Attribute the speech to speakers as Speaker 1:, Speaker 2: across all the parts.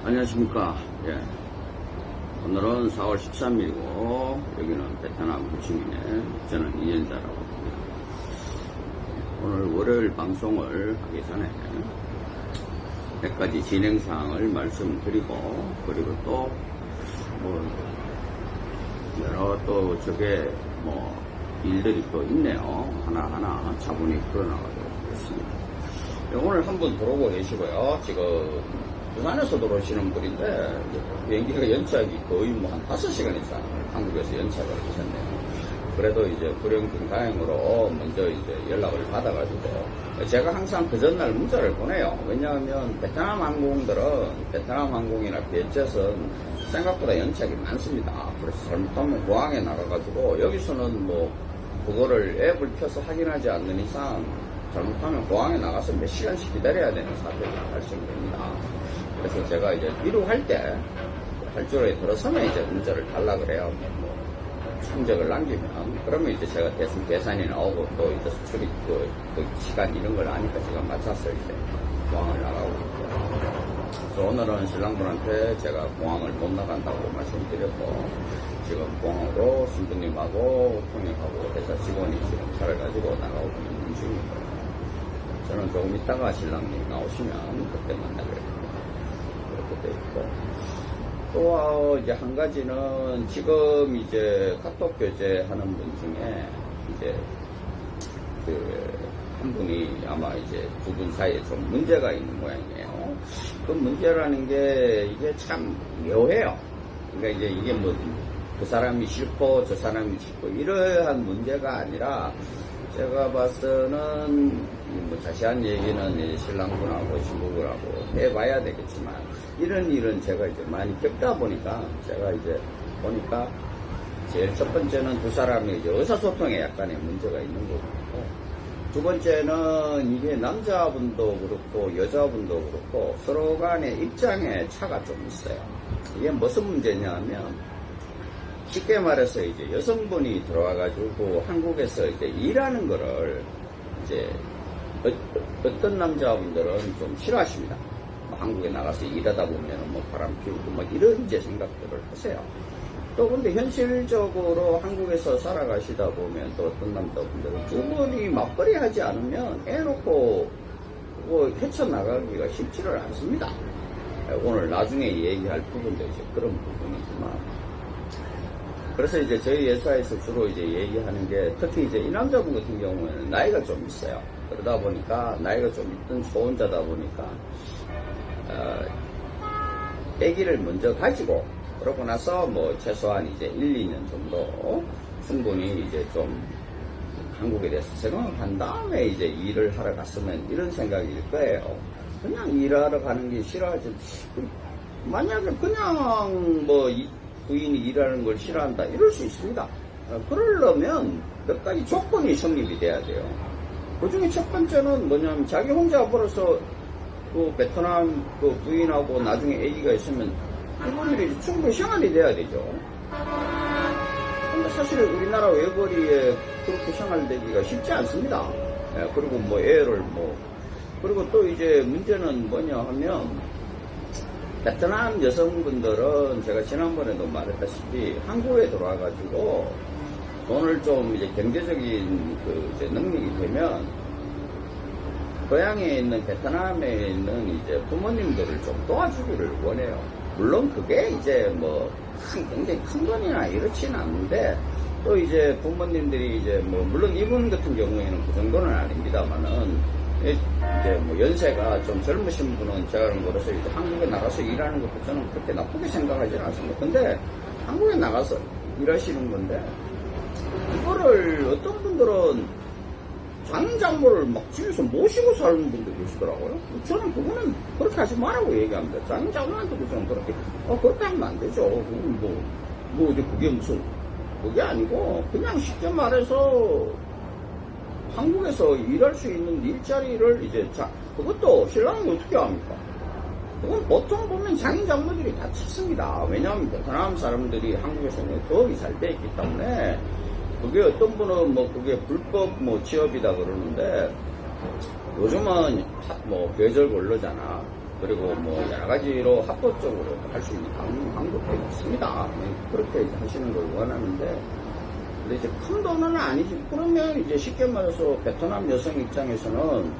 Speaker 1: 안녕하십니까. 예. 오늘은 4월 13일이고, 여기는 베트남 호치민에 저는 이현자라고 합니다. 오늘 월요일 방송을 하기 전에 몇 가지 진행사항을 말씀드리고, 그리고 또, 여러 또 저게 일들이 또 있네요. 하나하나 차분히 풀어나가도록 하겠습니다. 오늘 한번 들어오고 계시고요. 지금 부산에서 들어오시는 분인데 비행기가 연착이 거의 한 5시간 이상 한국에서 연착을 하셨네요. 그래도 이제 불행 다행으로 먼저 이제 연락을 받아가지고 제가 항상 그 전날 문자를 보내요. 왜냐하면 베트남 항공이나 비엣젯은 생각보다 연착이 많습니다. 그래서 잘못하면 공항에 나가가지고 여기서는 그거를 앱을 켜서 확인하지 않는 이상 잘못하면 공항에 나가서 몇 시간씩 기다려야 되는 사태가 발생됩니다. 그래서 제가 이제 이륙할 때 활주로에 들어서면 이제 문자를 달라 그래요. 충적을 남기면 그러면 이제 제가 계산이 나오고 또 이제 수출입 그 시간 이런 걸 아니까 제가 맞춰서 이제 공항을 나가고 있고요. 그래서 오늘은 신랑분한테 제가 공항을 못 나간다고 말씀드렸고 지금 공항으로 신부님하고 통역하고 회사 직원이 지금 차를 가지고 나가고 있는 중입니다. 저는 조금 있다가 신랑님 나오시면 그때 만나기로 합니다. 그렇게 돼 있고 또 이제 한 가지는 지금 이제 카톡 교제하는 분 중에 이제 한 분이 아마 이제 두 분 사이에 좀 문제가 있는 모양이에요. 그 문제라는 게 이게 참 묘해요. 그러니까 이제 이게 그 사람이 싫고 저 사람이 싫고 이러한 문제가 아니라 제가 봤을때는 자세한 얘기는 신랑분하고 신부분하고 해봐야 되겠지만 이런 일은 제가 이제 많이 겪다 보니까 제가 이제 보니까 제일 첫 번째는 두 사람이 이제 의사소통에 약간의 문제가 있는 거고 두 번째는 이게 남자분도 그렇고 여자분도 그렇고 서로 간의 입장에 차가 좀 있어요. 이게 무슨 문제냐면 쉽게 말해서 이제 여성분이 들어와가지고 한국에서 이제 일하는 거를 이제 어떤 남자분들은 좀 싫어하십니다. 한국에 나가서 일하다 보면 바람 피우고 이런 이제 생각들을 하세요. 또 근데 현실적으로 한국에서 살아가시다 보면 또 어떤 남자분들은 두 분이 맞벌이 하지 않으면 애 놓고 헤쳐나가기가 쉽지를 않습니다. 오늘 나중에 얘기할 부분도 이제 그런 부분이지만 그래서 이제 저희 회사에서 주로 이제 얘기하는 게 특히 이제 이 남자분 같은 경우에는 나이가 좀 있어요. 그러다 보니까 나이가 좀 있던 초혼자다 보니까 아기를 먼저 가지고 그러고 나서 최소한 이제 1, 2년 정도 충분히 이제 좀 한국에 대해서 생각을 한 다음에 이제 일을 하러 갔으면 이런 생각일 거예요. 그냥 일하러 가는 게 싫어하지. 만약에 그냥 부인이 일하는 걸 싫어한다 이럴 수 있습니다. 그러려면 몇 가지 조건이 성립이 돼야 돼요. 그 중에 첫 번째는 뭐냐면 자기 혼자 벌어서 그 베트남 그 부인하고 나중에 아기가 있으면 이분들이 충분히 생활이 돼야 되죠. 근데 사실 우리나라 외벌이에 그렇게 생활되기가 쉽지 않습니다. 그리고 애를 그리고 또 이제 문제는 뭐냐 하면 베트남 여성분들은 제가 지난번에도 말했다시피 한국에 들어와가지고 돈을 좀 이제 경제적인 이제 능력이 되면 고향에 있는 베트남에 있는 이제 부모님들을 좀 도와주기를 원해요. 물론 그게 이제 굉장히 큰 돈이나 이렇지는 않는데 또 이제 부모님들이 이제 물론 이분 같은 경우에는 그 정도는 아닙니다만은 이제 연세가 좀 젊으신 분은 제가 그래서 이제 한국에 나가서 일하는 것도 저는 그렇게 나쁘게 생각하지는 않습니다. 근데 한국에 나가서 일하시는 건데 이거를 어떤 분들은 장인장모를 집에서 모시고 사는 분도 계시더라고요. 저는 그거는 그렇게 하지 말라고 얘기합니다. 장인장모한테도 저는 그렇게 하면 안 되죠. 이제 그게 그게 아니고 그냥 쉽게 말해서 한국에서 일할 수 있는 일자리를 이제 그것도 신랑이 어떻게 합니까? 그건 보통 보면 장인장모들이 다 찾습니다. 왜냐하면 베트남 사람들이 한국에서는 거의 잘 돼 있기 때문에 그게 어떤 분은 그게 불법 취업이다 그러는데 요즘은 계절 근로자나 그리고 뭐 여러 가지로 합법적으로 할 수 있는 방법도 있습니다. 그렇게 하시는 걸 원하는데, 근데 이제 큰 돈은 아니지. 그러면 이제 쉽게 말해서 베트남 여성 입장에서는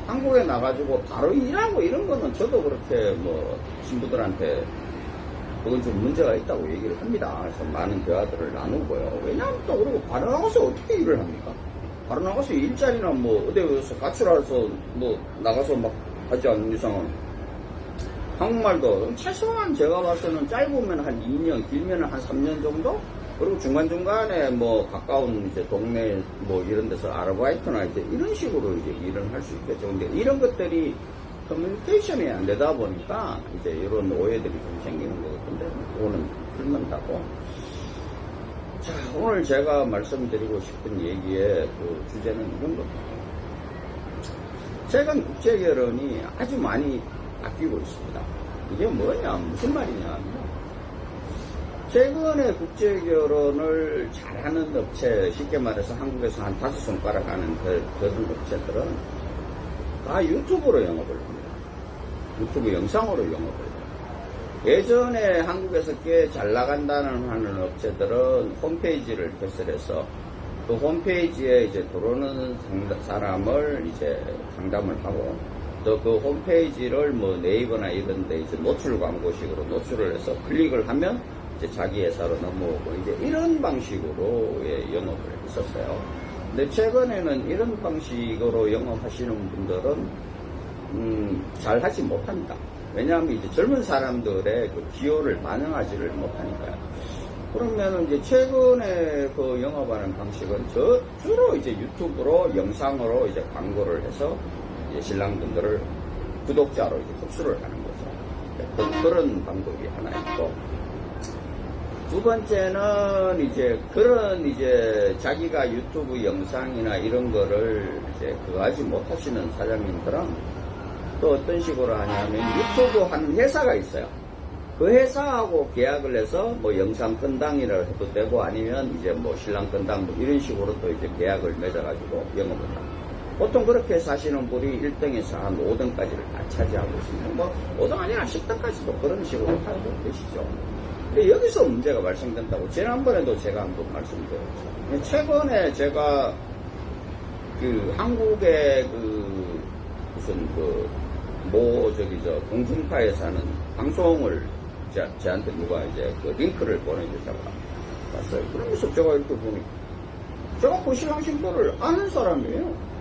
Speaker 1: 한국에 나가지고 바로 일하고 이런 거는 저도 그렇게 뭐 신부들한테 그건 좀 문제가 있다고 얘기를 합니다. 그래서 많은 대화들을 나누고요. 왜냐하면 또 그리고 바로 나가서 어떻게 일을 합니까? 바로 나가서 일자리나 뭐 어디에서 가출해서 뭐 나가서 막 하지 않는 이상은 한국말도 최소한 제가 봐서는 짧으면 한 2년, 길면 한 3년 정도? 그리고 중간중간에 뭐 가까운 이제 동네 뭐 이런 데서 아르바이트나 이제 이런 식으로 이제 일을 할 수 있겠죠. 근데 이런 것들이 커뮤니케이션이 안 되다 보니까 이제 이런 오해들이 좀 생기는 것 같은데, 그거는 풀는다고. 자, 오늘 제가 말씀드리고 싶은 얘기의 그 주제는 이런 겁니다. 최근 국제결혼이 아주 많이 바뀌고 있습니다. 이게 뭐냐, 무슨 말이냐. 최근에 국제결혼을 잘하는 업체, 쉽게 말해서 한국에서 한 5손가락 하는 그런 업체들은 다 유튜브로 영업을 합니다. 유튜브 영상으로 영업을 해요. 예전에 한국에서 꽤 잘 나간다는 하는 업체들은 홈페이지를 개설해서 그 홈페이지에 이제 들어오는 사람을 이제 상담을 하고, 또 그 홈페이지를 뭐 네이버나 이런 데 이제 노출 광고식으로 노출을 해서 클릭을 하면 이제 자기 회사로 넘어오고, 이제 이런 방식으로 영업을 했었어요. 근데 최근에는 이런 방식으로 영업하시는 분들은 잘 하지 못합니다. 왜냐하면 이제 젊은 사람들의 그 기호를 반영하지를 못하니까요. 그러면 이제 최근에 그 영업하는 방식은 주로 이제 유튜브로 영상으로 이제 광고를 해서 이제 신랑분들을 구독자로 이제 흡수를 하는 거죠. 그런 방법이 하나 있고, 두 번째는 이제 그런 이제 자기가 유튜브 영상이나 이런 거를 이제 그거 하지 못하시는 사장님들은 또 어떤 식으로 하냐면 유튜브 한 회사가 있어요. 그 회사하고 계약을 해서 뭐 영상 건당이라 해도 되고, 아니면 이제 뭐 신랑 건당 뭐 이런 식으로 또 이제 계약을 맺어가지고 영업을 합니다. 보통 그렇게 사시는 분이 1등에서 한 5등까지를 다 차지하고 있습니다. 뭐 5등 아니라 10등까지도 그런 식으로 하고 계시죠. 근데 여기서 문제가 발생된다고 지난번에도 제가 한번 말씀드렸죠. 최근에 제가 그 한국의 그 무슨 공중파에 사는 방송을 저한테 누가 이제 그 링크를 보내주다가 봤어요. 그러면서 제가 이렇게 보니, 제가 그 신랑 신부를 아는 사람이에요.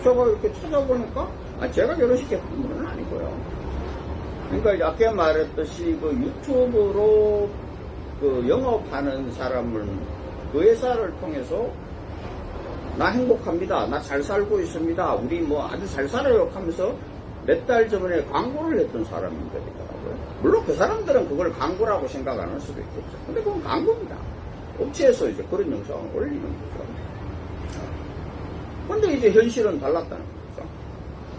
Speaker 1: 제가 이렇게 찾아보니까, 제가 결혼시켰던 분은 아니고요. 그러니까 아까 말했듯이 그 유튜브로 그 영업하는 사람은 그 회사를 통해서 나 행복합니다, 나 잘 살고 있습니다, 우리 뭐 아주 잘 살아요 하면서 몇 달 전에 광고를 했던 사람들이더라고요. 물론 그 사람들은 그걸 광고라고 생각 안 할 수도 있겠죠. 근데 그건 광고입니다. 업체에서 이제 그런 영상을 올리는 거죠. 근데 이제 현실은 달랐다는 거죠.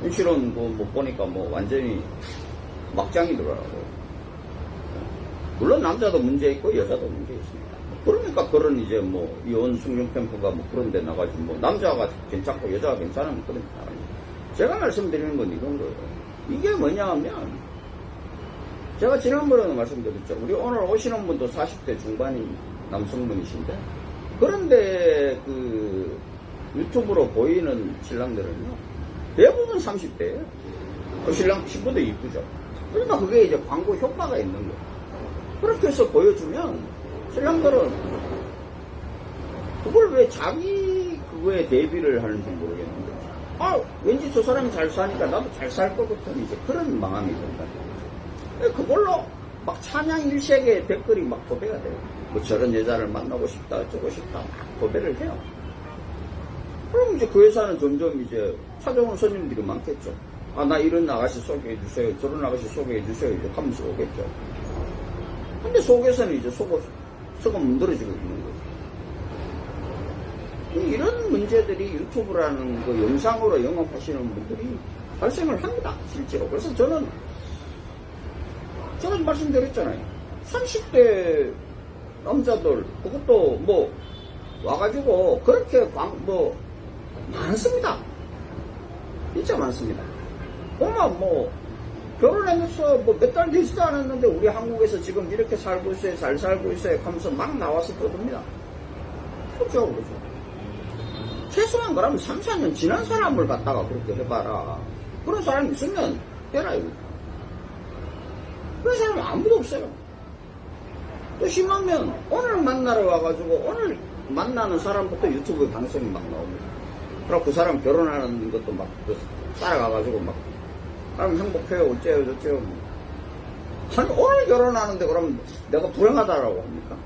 Speaker 1: 현실은 뭐 보니까 뭐 완전히 막장이더라고요. 물론 남자도 문제 있고 여자도 문제 있습니다. 그러니까 그런 이제 뭐 이혼 승용 캠프가 뭐 그런 데 나가지고 뭐 남자가 괜찮고 여자가 괜찮으면 그런 데 나가요. 제가 말씀드리는 건 이런 거예요. 이게 뭐냐 하면, 제가 지난번에도 말씀드렸죠. 우리 오늘 오시는 분도 40대 중반인 남성분이신데, 그런데 그 유튜브로 보이는 신랑들은요, 대부분 30대예요. 그 신랑 신부도 이쁘죠. 그러니까 그게 이제 광고 효과가 있는 거예요. 그렇게 해서 보여주면 신랑들은 그걸 왜 자기 그거에 대비를 하는지 모르겠는데, 왠지 저 사람이 잘 사니까 나도 잘 살 것 같은 이제 그런 마음이 든다는 거죠. 그걸로 막 찬양 일색의 댓글이 막 도배가 돼요. 뭐 저런 여자를 만나고 싶다, 어쩌고 싶다, 막 도배를 해요. 그럼 이제 그 회사는 점점 이제 찾아오는 손님들이 많겠죠. 나 이런 아가씨 소개해 주세요, 저런 아가씨 소개해 주세요, 이제 하면서 오겠죠. 근데 속에서는 이제 속은 문드러지고 있는 거죠. 이런 문제들이 유튜브라는 그 영상으로 영업하시는 분들이 발생을 합니다, 실제로. 그래서 저는 말씀드렸잖아요. 30대 남자들, 그것도 뭐, 와가지고, 그렇게 많습니다. 진짜 많습니다. 그러니까 뭐 결혼하면서 뭐 몇 달 되지도 않았는데 우리 한국에서 지금 이렇게 살고 있어요, 잘 살고 있어요 하면서 막 나와서 떠듭니다. 그렇죠, 그렇죠. 최소한 그러면 3, 4년 지난 사람을 갖다가 그렇게 해봐라. 그런 사람이 있으면 해라 이거. 그런 사람이 아무도 없어요. 또 심하면 오늘 만나러 와가지고 오늘 만나는 사람부터 유튜브 방송이 막 나옵니다. 그리고 그 사람 결혼하는 것도 막 따라가가지고 막 그럼 행복해요 어째요 저째요. 아니 오늘 결혼하는데 그럼 내가 불행하다라고 합니까?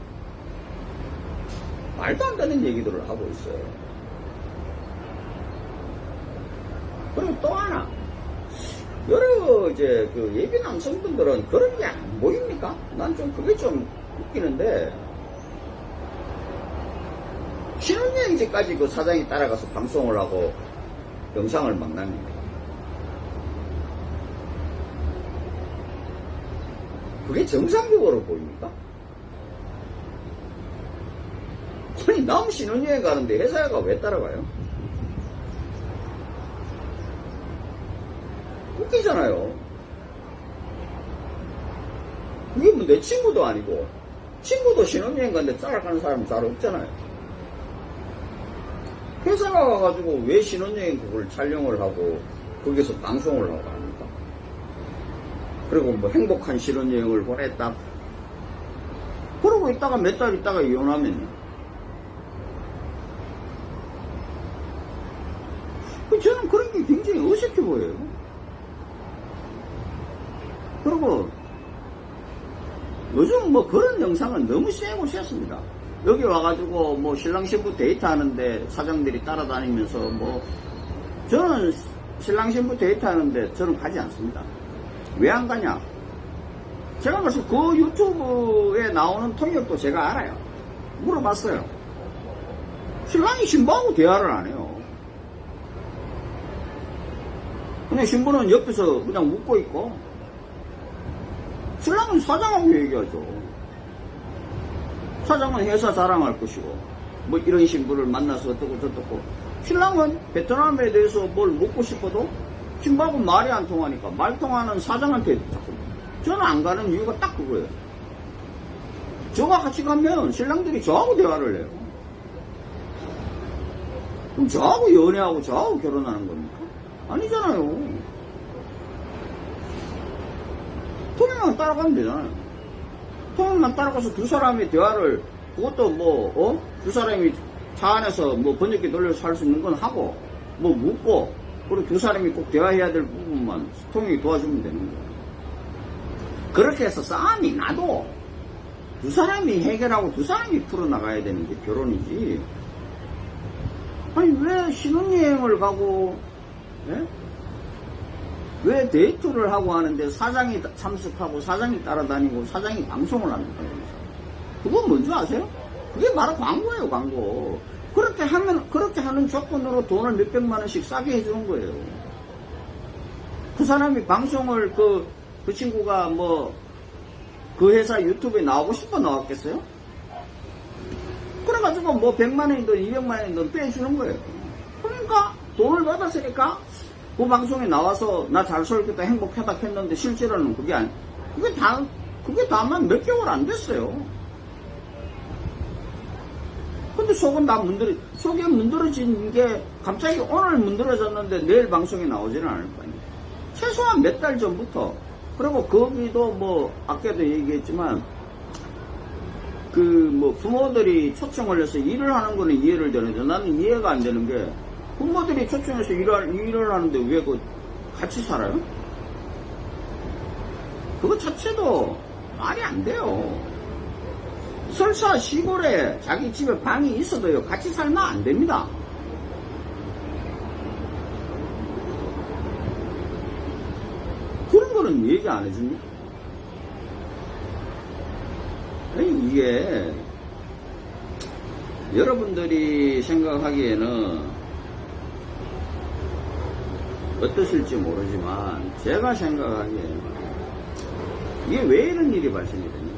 Speaker 1: 말도 안 되는 얘기들을 하고 있어요. 그리고 또 하나 여러 이제 그 예비 남성분들은 그런 게 안 보입니까? 난 좀 그게 좀 웃기는데 신혼여행지까지 그 사장이 따라가서 방송을 하고 영상을 막 남깁니다. 그게 정상적으로 보입니까? 아니 남 신혼여행 가는데 회사가 왜 따라가요? 웃기잖아요. 그게 뭐 내 친구도 아니고 친구도 신혼여행 가는데 따라가는 사람 잘 없잖아요. 회사가 와가지고 왜 신혼여행 그걸 촬영을 하고 거기서 방송을 하고 합니까? 그리고 뭐 행복한 신혼여행을 보냈다. 그러고 있다가 몇 달 있다가 이혼하면요. 저는 그런 게 굉장히 어색해 보여요. 그리고 요즘 뭐 그런 영상은 너무 세고 셌습니다. 여기 와가지고 뭐 신랑 신부 데이트하는데 사장들이 따라다니면서 뭐 저는 신랑 신부 데이트하는데 저는 가지 않습니다. 왜 안 가냐? 제가 벌써 그 유튜브에 나오는 통역도 제가 알아요. 물어봤어요. 신랑이 신부하고 대화를 안 해요. 그냥 신부는 옆에서 그냥 웃고 있고 신랑은 사장하고 얘기하죠. 사장은 회사 자랑할 것이고 뭐 이런 신부를 만나서 어떻고 저떻고 신랑은 베트남에 대해서 뭘 묻고 싶어도 신부하고 말이 안 통하니까 말 통하는 사장한테 자꾸. 저는 안 가는 이유가 딱 그거예요. 저와 같이 가면 신랑들이 저하고 대화를 해요. 그럼 저하고 연애하고 저하고 결혼하는 겁니까? 아니잖아요. 통역만 따라가면 되잖아요. 통역만 따라가서 두 사람의 대화를, 그것도 뭐, 두 사람이 차 안에서 뭐 번역기 돌려서 할 수 있는 건 하고, 뭐 묻고, 그리고 두 사람이 꼭 대화해야 될 부분만 통역이 도와주면 되는 거예요. 그렇게 해서 싸움이 나도 두 사람이 해결하고 두 사람이 풀어나가야 되는 게 결혼이지. 아니, 왜 신혼여행을 가고, 예? 왜 데이트를 하고 하는데 사장이 참석하고 사장이 따라다니고 사장이 방송을 합니까? 그건 뭔지 아세요? 그게 바로 광고예요, 광고. 그렇게 하는 조건으로 돈을 몇백만 원씩 싸게 해주는 거예요. 그 사람이 방송을 그 친구가 뭐 그 회사 유튜브에 나오고 싶어 나왔겠어요? 그래가지고 뭐 100만 원이든 200만 원이든 빼주는 거예요. 그러니까 돈을 받았으니까 그 방송에 나와서 나 잘 살겠다 행복하다 했는데 실제로는 그게 다만 몇 개월 안 됐어요. 근데 속이 문드러진 게 갑자기 오늘 문드러졌는데 내일 방송에 나오지는 않을 거 아니에요. 최소한 몇 달 전부터. 그리고 거기도 뭐 아까도 얘기했지만 그 뭐 부모들이 초청을 해서 일을 하는 거는 이해를 되는데 나는 이해가 안 되는 게 부모들이 초청해서 일을 하는데 왜 같이 살아요? 그거 자체도 말이 안 돼요. 설사 시골에 자기 집에 방이 있어도요, 같이 살면 안 됩니다. 그런 거는 얘기 안 해줍니까? 아니, 이게, 여러분들이 생각하기에는 어떠실지 모르지만, 제가 생각하기에는, 이게 왜 이런 일이 발생이 되냐.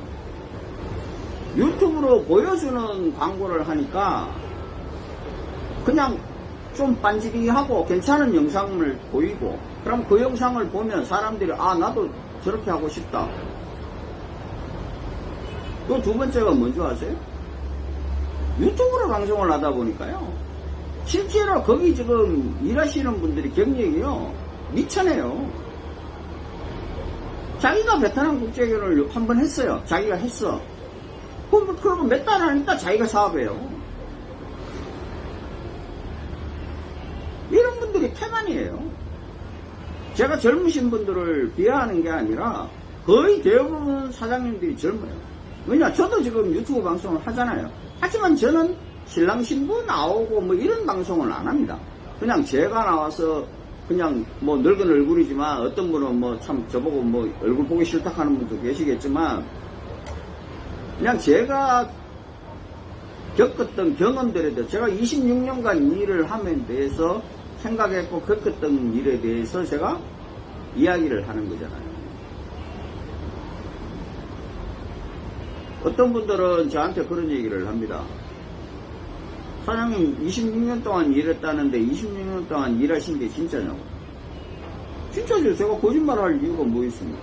Speaker 1: 유튜브로 보여주는 광고를 하니까, 그냥 좀 빤지리하고 괜찮은 영상을 보이고, 그럼 그 영상을 보면 사람들이 아 나도 저렇게 하고 싶다. 또 두 번째가 뭔지 아세요? 유튜브로 방송을 하다 보니까요, 실제로 거기 지금 일하시는 분들이 경력이요 미천해요. 자기가 베트남 국제결혼을 한번 했어요. 자기가 했어. 그러고 몇 달 하니까 자기가 사업해요. 이런 분들이 태반이에요. 제가 젊으신 분들을 비하하는 게 아니라 거의 대부분 사장님들이 젊어요. 왜냐, 저도 지금 유튜브 방송을 하잖아요. 하지만 저는 신랑 신부 나오고 뭐 이런 방송을 안 합니다. 그냥 제가 나와서 그냥 뭐 늙은 얼굴이지만 어떤 분은 뭐 참 저보고 뭐 얼굴 보기 싫다 하는 분도 계시겠지만, 그냥 제가 겪었던 경험들에 대해서, 제가 26년간 일을 함에 대해서 생각했고 겪었던 일에 대해서 제가 이야기를 하는 거잖아요. 어떤 분들은 저한테 그런 얘기를 합니다. 사장님 26년 동안 일했다는데 26년 동안 일하신 게 진짜냐고. 진짜죠. 제가 거짓말할 이유가 뭐 있습니까?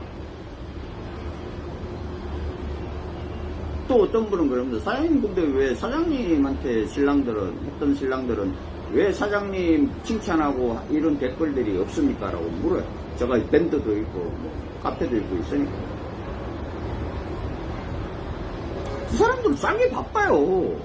Speaker 1: 또 어떤 분은 그럽니다. 사장님 근데 왜 사장님한테 했던 신랑들은 왜 사장님 칭찬하고 이런 댓글들이 없습니까? 라고 물어요. 제가 밴드도 있고 뭐 카페도 있고 있으니까. 그 사람들은 싸게 바빠요.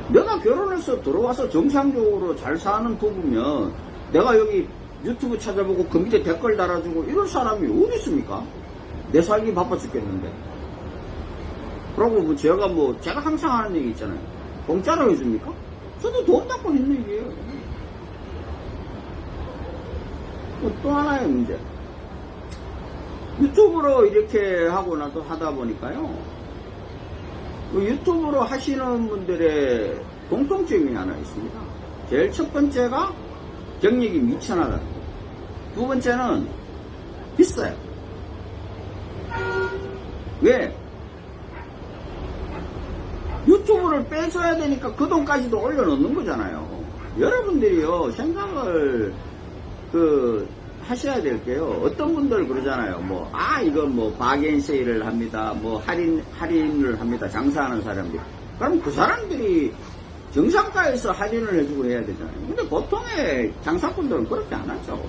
Speaker 1: 내가 결혼해서 들어와서 정상적으로 잘 사는 부부면 내가 여기 유튜브 찾아보고 그 밑에 댓글 달아주고 이런 사람이 어디 있습니까? 내 살기 바빠 죽겠는데. 그러고 뭐 제가 항상 하는 얘기 있잖아요. 공짜로 해줍니까? 저도 돈 받고 있는 얘기예요. 또 하나의 문제. 유튜브로 이렇게 하고 나서 하다 보니까요, 유튜브로 하시는 분들의 공통점이 하나 있습니다. 제일 첫 번째가 경력이 미천하다. 두 번째는 비싸요. 왜? 유튜브를 빼줘야 되니까 그 돈까지도 올려놓는 거잖아요. 여러분들이요, 생각을 하셔야 될 게요. 어떤 분들 그러잖아요. 이건 바겐 세일을 합니다. 할인을 합니다. 장사하는 사람들. 그럼 그 사람들이 정상가에서 할인을 해주고 해야 되잖아요. 근데 보통의 장사꾼들은 그렇게 안 하죠.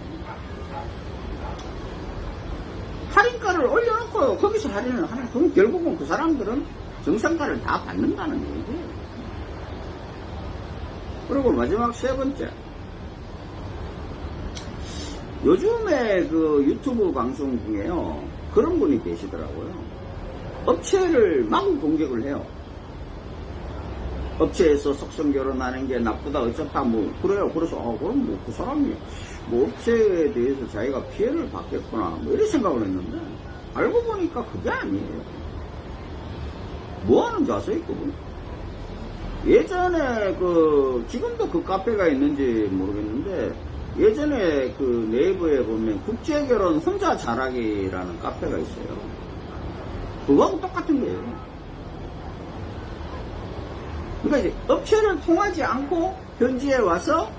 Speaker 1: 할인가를 올려놓고 거기서 할인을 하는, 그럼 결국은 그 사람들은 정상가를 다 받는다는 얘기예요. 그리고 마지막 세 번째. 요즘에 그 유튜브 방송 중에요, 그런 분이 계시더라고요. 업체를 마구 공격을 해요. 업체에서 속성 결혼하는 게 나쁘다, 어쩌다, 그래요. 그래서, 그럼 그 사람이, 업체에 대해서 자기가 피해를 받겠구나, 이런 생각을 했는데, 알고 보니까 그게 아니에요. 뭐 하는지 아세요, 그분? 예전에 지금도 그 카페가 있는지 모르겠는데, 예전에 그 네이버에 보면 국제결혼 혼자 잘하기라는 카페가 있어요. 그거하고 똑같은 거예요. 그러니까 이제 업체를 통하지 않고 현지에 와서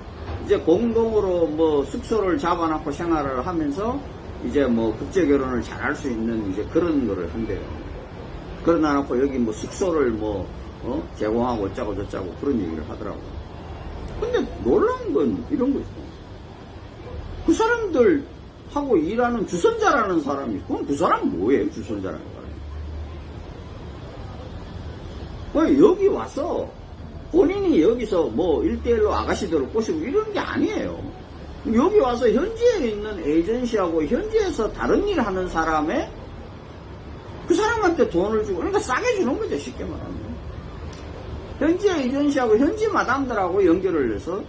Speaker 1: 이제 공동으로 숙소를 잡아놓고 생활을 하면서 이제 국제결혼을 잘할 수 있는 이제 그런 거를 한대요. 그러다 놓고 여기 숙소를 제공하고 어쩌고 저쩌고 그런 얘기를 하더라고요. 근데 놀라운 건 이런 거 있어요. 그 사람들하고 일하는 주선자라는 사람이, 그럼 그 사람은 뭐예요? 주선자라는 사람이. 왜 여기 와서 본인이 여기서 1대1로 아가씨들을 꼬시고 이런 게 아니에요. 여기 와서 현지에 있는 에이전시하고 현지에서 다른 일 하는 사람의 그 사람한테 돈을 주고, 그러니까 싸게 주는 거죠, 쉽게 말하면. 현지 에이전시하고 현지 마담들하고 연결을 해서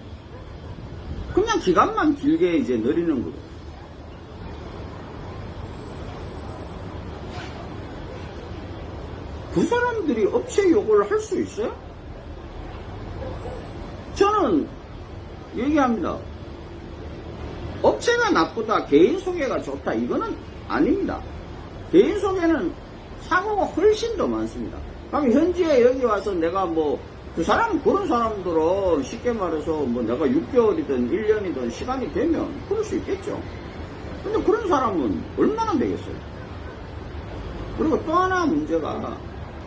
Speaker 1: 그냥 기간만 길게 이제 늘리는 거죠. 그 사람들이 업체 요구를 할 수 있어요? 저는 얘기합니다. 업체가 나쁘다, 개인 소개가 좋다, 이거는 아닙니다. 개인 소개는 사고가 훨씬 더 많습니다. 그럼 현지에 여기 와서 내가 그 사람, 그런 사람들은 쉽게 말해서 뭐 내가 6개월이든 1년이든 시간이 되면 그럴 수 있겠죠. 근데 그런 사람은 얼마나 되겠어요. 그리고 또 하나 문제가,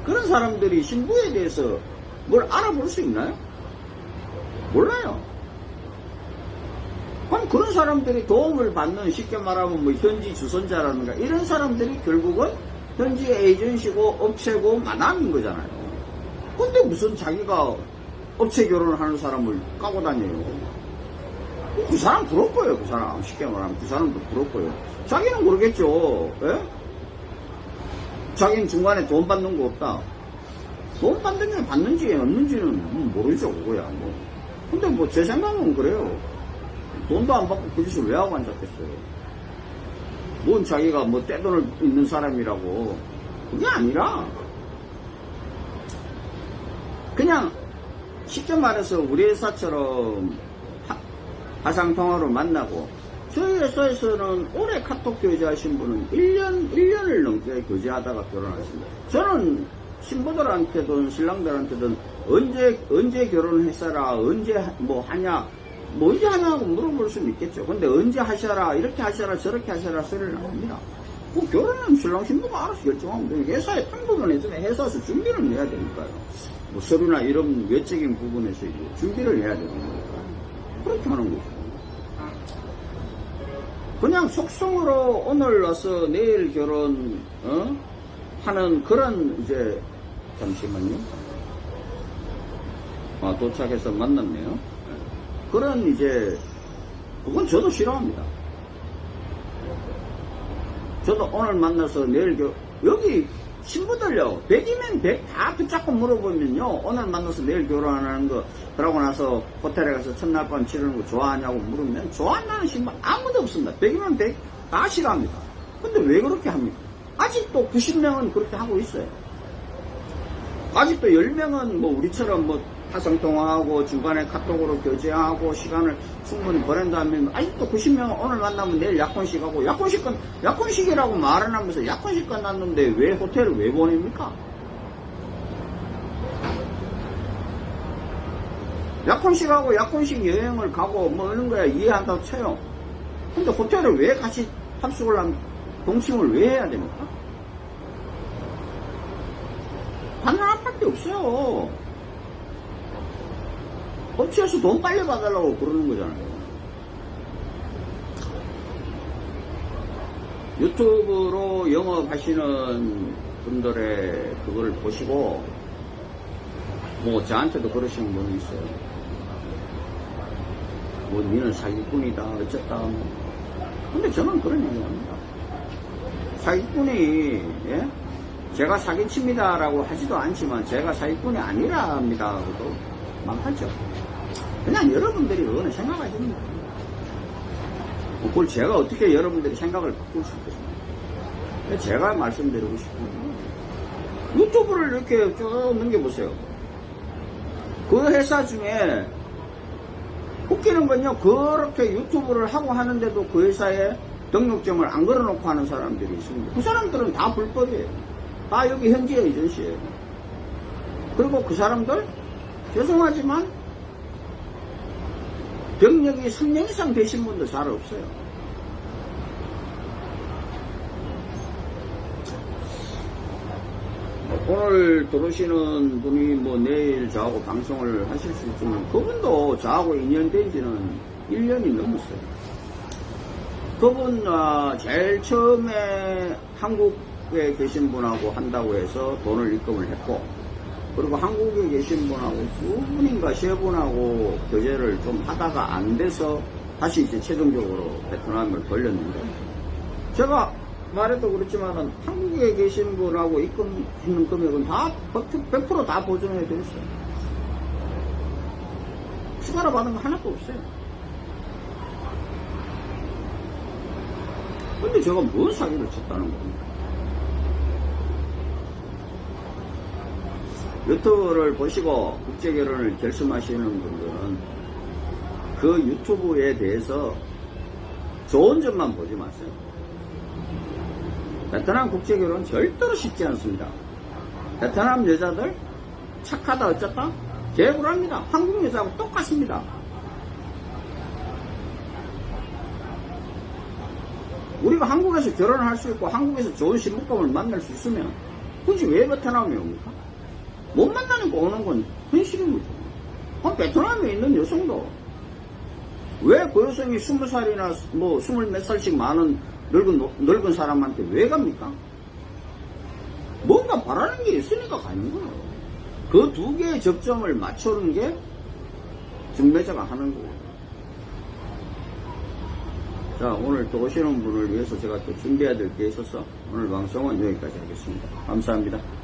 Speaker 1: 그런 사람들이 신부에 대해서 뭘 알아볼 수 있나요? 몰라요. 그럼 그런 사람들이 도움을 받는, 쉽게 말하면 뭐 현지 주선자라든가 이런 사람들이 결국은 현지 에이전시고 업체고 마남인 거잖아요. 근데 무슨 자기가 업체 결혼을 하는 사람을 까고 다녀요. 그 사람 부럽고요. 그 사람 쉽게 말하면 그 사람도 부럽고요. 자기는 모르겠죠. 예? 자기는 중간에 돈 받는 거 없다. 돈 받는지 없는지는 모르죠. 그거야 뭐. 근데 뭐 제 생각은 그래요. 돈도 안 받고 그 짓을 왜 하고 앉았겠어요. 뭔 자기가 뭐 떼돈을 있는 사람이라고. 그게 아니라 그냥 쉽게 말해서 우리 회사처럼 화상통화로 만나고, 저희 회사에서는 올해 카톡 교제하신 분은 1년을 넘게 교제하다가 결혼하십니다. 저는 신부들한테든 신랑들한테든 언제 결혼했어라, 언제 뭐 하냐, 뭐 언제 하냐고 물어볼 수는 있겠죠. 근데 언제 하셔라, 이렇게 하셔라, 저렇게 하셔라 소리를 안 합니다. 뭐 결혼은 신랑 신부가 알아서 결정하면 돼요. 회사에 당부는 해주면 회사에서 준비를 해야 되니까요. 뭐 서류나 이런 외적인 부분에서 이제 준비를 해야 되는 거니까 그렇게 하는 거죠. 그냥 속성으로 오늘 와서 내일 결혼 하는 그런, 이제 잠시만요. 도착해서 만났네요. 그런 이제 그건 저도 싫어합니다. 저도 오늘 만나서 내일 여기 신부들요, 100이면 100 다 붙잡고 물어보면요, 오늘 만나서 내일 결혼하는 거, 그러고 나서 호텔에 가서 첫날 밤 치르는 거 좋아하냐고 물으면 좋아한다는 신부 아무도 없습니다. 100이면 100 다 싫어합니다. 근데 왜 그렇게 합니까? 아직도 90명은 그렇게 하고 있어요. 아직도 10명은 뭐 우리처럼 뭐 화상통화하고 중간에 카톡으로 교제하고 시간을 충분히 보낸다면, 아직도 90명은 오늘 만나면 내일 약혼식 하고, 약혼식이라고 말을 하면서 약혼식 끝났는데 왜 호텔을 왜 보냅니까? 약혼식하고 약혼식 여행을 가고 뭐 이런 거야 이해한다고 쳐요. 근데 호텔을 왜 같이 합숙을 하면 동침을 왜 해야 됩니까? 단 하나밖에 없어요. 업체에서 돈 빨리 받으려고 그러는 거잖아요. 유튜브로 영업하시는 분들의 그거를 보시고, 뭐 저한테도 그러시는 분이 있어요. 뭐 니는 사기꾼이다 어쨌다. 근데 저는 그런 얘기 합니다. 사기꾼이, 예? 제가 사기칩니다 라고 하지도 않지만 제가 사기꾼이 아니라 합니다 하고도 막 하죠. 그냥 여러분들이 그거는 생각하시는 거예요. 그걸 제가 어떻게 여러분들이 생각을 바꿀 수 있겠습니까? 제가 말씀드리고 싶은 건, 유튜브를 이렇게 쭉 넘겨보세요. 그 회사 중에 웃기는 건요, 그렇게 유튜브를 하고 하는데도 그 회사에 등록증을 안 걸어놓고 하는 사람들이 있습니다. 그 사람들은 다 불법이에요. 다 여기 현지 에이전시예요. 그리고 그 사람들, 죄송하지만 경력이 3년 이상 되신 분들 잘 없어요. 오늘 들어오시는 분이 뭐 내일 저하고 방송을 하실 수 있지만, 그분도 저하고 인연된 지는 1년이 넘었어요. 그분 제일 처음에 한국에 계신 분하고 한다고 해서 돈을 입금을 했고, 그리고 한국에 계신 분하고 2분인가 3분하고 교제를 좀 하다가 안 돼서 다시 이제 최종적으로 베트남을 돌렸는데, 제가 말해도 그렇지만은 한국에 계신 분하고 입금했는 금액은 다 100% 다 보존해 드렸어요. 추가로 받은 거 하나도 없어요. 근데 제가 뭔 사기를 쳤다는 겁니까? 유튜브를 보시고 국제결혼을 결심하시는 분들은 그 유튜브에 대해서 좋은 점만 보지 마세요. 베트남 국제결혼 절대로 쉽지 않습니다. 베트남 여자들 착하다 어쩌다 개불합니다. 한국 여자하고 똑같습니다. 우리가 한국에서 결혼을 할 수 있고 한국에서 좋은 신부감을 만날 수 있으면 굳이 왜 베트남에 옵니까? 못 만나니까 오는 건 현실인 거죠. 그럼 베트남에 있는 여성도 왜 그 여성이 20살이나 뭐 20몇 살씩 많은 늙은 사람한테 왜 갑니까? 뭔가 바라는 게 있으니까 가는 거예요. 그 두 개의 접점을 맞추는 게 중매자가 하는 거예요. 자, 오늘 또 오시는 분을 위해서 제가 또 준비해야 될 게 있어서 오늘 방송은 여기까지 하겠습니다. 감사합니다.